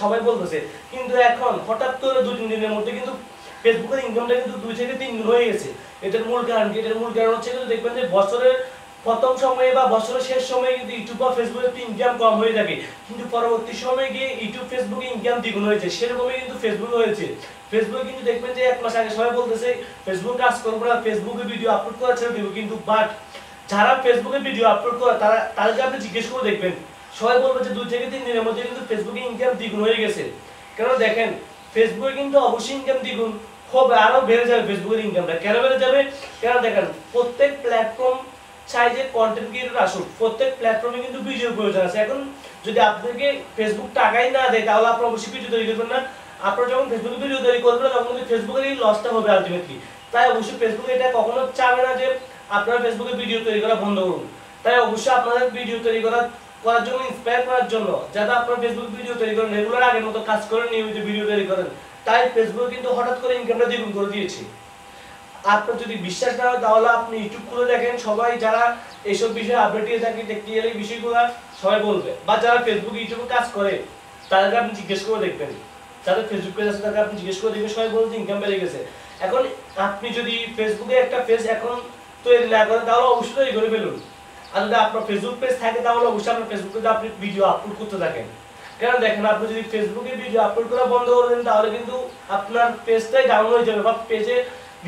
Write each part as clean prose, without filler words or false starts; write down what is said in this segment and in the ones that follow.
সবাই বলতেছে, কিন্তু এখন হঠাৎ করে 2-3 দিনের মধ্যে কিন্তু ফেসবুকের ইনকামটা কিন্তু 2 থেকে 3 গুণ হয়ে গেছে। এটার মূল কারণ কি? এটার মূল কারণ হচ্ছে কিন্তু দেখবেন যে বছরের প্রথম সময়ে বা বছরের শেষ সময়ে কিন্তু ইউটিউব বা ফেসবুকে ইনকাম কম হয়ে থাকে, কিন্তু পরবর্তী সময়ে গিয়ে ইউটিউব ফেসবুকে ইনকাম দ্বিগুণ হয়েছে। সেরকমই কিন্তু ফেসবুকে হয়েছে। ফেসবুকে কিন্তু দেখবেন যে 1 মাস আগে সবাই বলতেছে ফেসবুক কাজ করবো না, ফেসবুকে ভিডিও আপলোড করা ছেড়ে দিব, কিন্তু বাট যারা ফেসবুকে ভিডিও আপলোড করে তাদেরকে আপনি জিজ্ঞেস করে দেখবেন, সবাই বলবে যে 2 থেকে 3 দিনের মধ্যে কিন্তু ফেসবুকে ইনকাম দ্বিগুণ হয়ে গেছে। কারণ দেখেন ফেসবুকে কিন্তু অবশ্যই ইনকাম দ্বিগুণ হবে, আরো বেড়ে যাবে ফেসবুকের ইনকামটা। কেন বেড়ে যাবে? কারণ দেখেন প্রত্যেক প্ল্যাটফর্ম চাই যে কন্টেন্ট ক্রিয়েটর আসুক, প্রত্যেক প্ল্যাটফর্মে কিন্তু ভিডিওর প্রয়োজন আছে। এখন যদি আপনাকে ফেসবুক টাকাই না দেয় তাহলে আপনি অবশ্যই ভিডিও তৈরি করবেন না। আপনারা যখন ফেসবুকে ভিডিও তৈরি করবেন তখন কিন্তু ফেসবুকের এই লসটা হবে আলটিমেটলি। তাই অবশ্যই ফেসবুক এটা কখনো চাবে না যে আপনারা ফেসবুকে ভিডিও তৈরি করা বন্ধ করুন। তাই অবশ্যই আপনাদের ভিডিও তৈরি করার জন্য, ইন্সপায়ার করার জন্য, যাতে আপনারা ফেসবুকে ভিডিও তৈরি করেন, রেগুলার আগের মতো কাজ করেন, নিয়মিত ভিডিও তৈরি করেন। তাই ফেসবুক কিন্তু হঠাৎ করে ইনকামটা দ্বিগুণ করে দিয়েছে। আপনার যদি বিশ্বাস না হয় তাহলে আপনি ইউটিউব খুলে দেখেন, সবাই যারা এইসব বিষয়ে আপডেট দিয়ে থাকে টেকনিক্যাল এই বিষয়গুলো সবাই বলবে, বা যারা ফেসবুক ইউটিউবে কাজ করে তাদেরকে আপনি জিজ্ঞেস করে দেখবেন, যাদের ফেসবুক পেজ আছে তাদেরকে আপনি জিজ্ঞেস করে দেখবেন, সবাই বলছে ইনকাম বেড়ে গেছে। এখন আপনি যদি ফেসবুকে একটা পেজ এখন তৈরি না করেন তাহলে অবশ্যই তৈরি করে ফেলুন। আর যদি আপনার ফেসবুক পেজ থাকে তাহলে অবশ্যই আপনার ফেসবুকে আপনি ভিডিও আপলোড করতে থাকেন। কারণ দেখেন আপনি যদি ফেসবুকে ভিডিও আপলোড করা বন্ধ করে দেন তাহলে কিন্তু আপনার পেজটাই ডাউন হয়ে যাবে, বা পেজে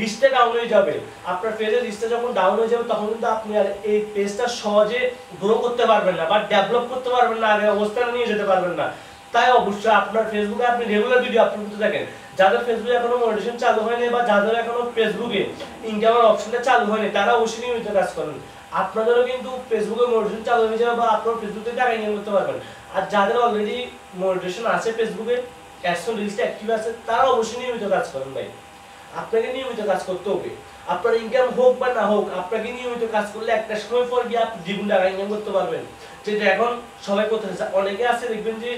রিচটা ডাউন হয়ে যাবে। আপনার পেজের রিচটা যখন ডাউন হয়ে যাবে তখন কিন্তু আপনি আর এই পেজটা সহজে গ্রো করতে পারবেন না, বা ডেভেলপ করতে পারবেন না, আগের অবস্থানে নিয়ে যেতে পারবেন না। তাই অবশ্যই আপনার ফেসবুকে আপনি রেগুলার ভিডিও আপলোড করতে থাকেন। যাদের ফেসবুকে এখনো মনিটাইজেশন চালু হয়নি, বা যাদের এখনো ফেসবুকে ইনকামের অপশনটা চালু হয়নি, তারা অবশ্যই নিয়মিত কাজ করেন। আপনাদেরও কিন্তু ফেসবুকে মনিটাইজেশন চালু হয়ে যাবে, বা আপনার ফেসবুক থেকে টাকা ইনকাম করতে পারবেন। আর যাদের অলরেডি মনিটাইজেশন আছে ফেসবুকে, অ্যাডসেন্স লিস্টে অ্যাক্টিভ আছে, তারা অবশ্যই নিয়মিত কাজ করেন। ভাই আপনাকে নিয়মিত কাজ করতে হবে। আপনার ইনকাম হোক বা না হোক, আপনাকে নিয়মিত কাজ করলে একটা সময় পর গিয়ে আপনি দ্বিগুণ টাকা ইনকাম করতে পারবেন। যেটা এখন সবাই করতেছে। অনেকে আছে দেখবেন যে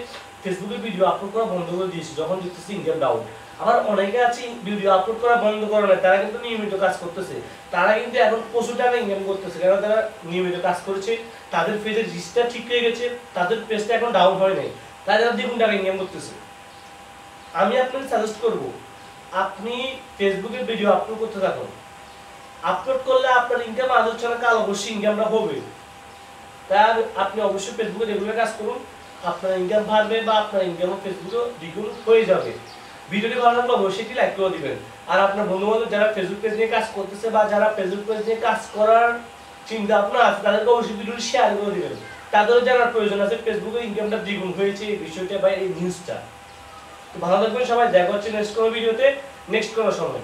ফেসবুকে ভিডিও আপলোড করা বন্ধ করে দিয়েছে যখন দেখতেছে ইনকাম ডাউন। আবার অনেকে আছে ভিডিও আপলোড করা বন্ধ করে না, তারা কিন্তু নিয়মিত কাজ করতেছে। তারা কিন্তু এখন প্রচুর টাকা ইনকাম করতেছে, কারণ তারা নিয়মিত কাজ করেছে, তাদের পেজের রিচটা ঠিক হয়ে গেছে, তাদের পেজটা এখন ডাউন হয় নাই, তাই তারা দ্বিগুণ টাকা ইনকাম করতেছে। আমি আপনাকে সাজেস্ট করবো আপনি ফেসবুকে ভিডিও আপলোড করতে থাকুন। আপলোড করলে আপনার ইনকাম আলোচনা কাল অবশ্যই ইনকামটা হবে। তাই আপনি অবশ্যই ফেসবুকে রেগুলার কাজ করুন, আপনার ইনকাম বাড়বে, বা আপনার ইনকামও ফেসবুকে দ্বিগুণ হয়ে যাবে। ভিডিওটি ভালো লাগলে অবশ্যই একটি লাইক করে দিবেন। আর আপনার বন্ধু-বান্ধব যারা ফেসবুক পেজ নিয়ে কাজ করতেছে, বা যারা ফেসবুক পেজ নিয়ে কাজ করার চিন্তা ভাবনা আছে, তাদেরকে অবশ্যই ভিডিওটি শেয়ার করে দিবেন। তাদেরও জানার প্রয়োজন আছে ফেসবুকে ইনকামটা দ্বিগুণ হয়েছে এই বিষয়টা বা এই নিউজটা। তো ভালো থাকবেন সবাই, দেখা হচ্ছে নেক্সট কোনো ভিডিওতে, নেক্সট কোনো সময়।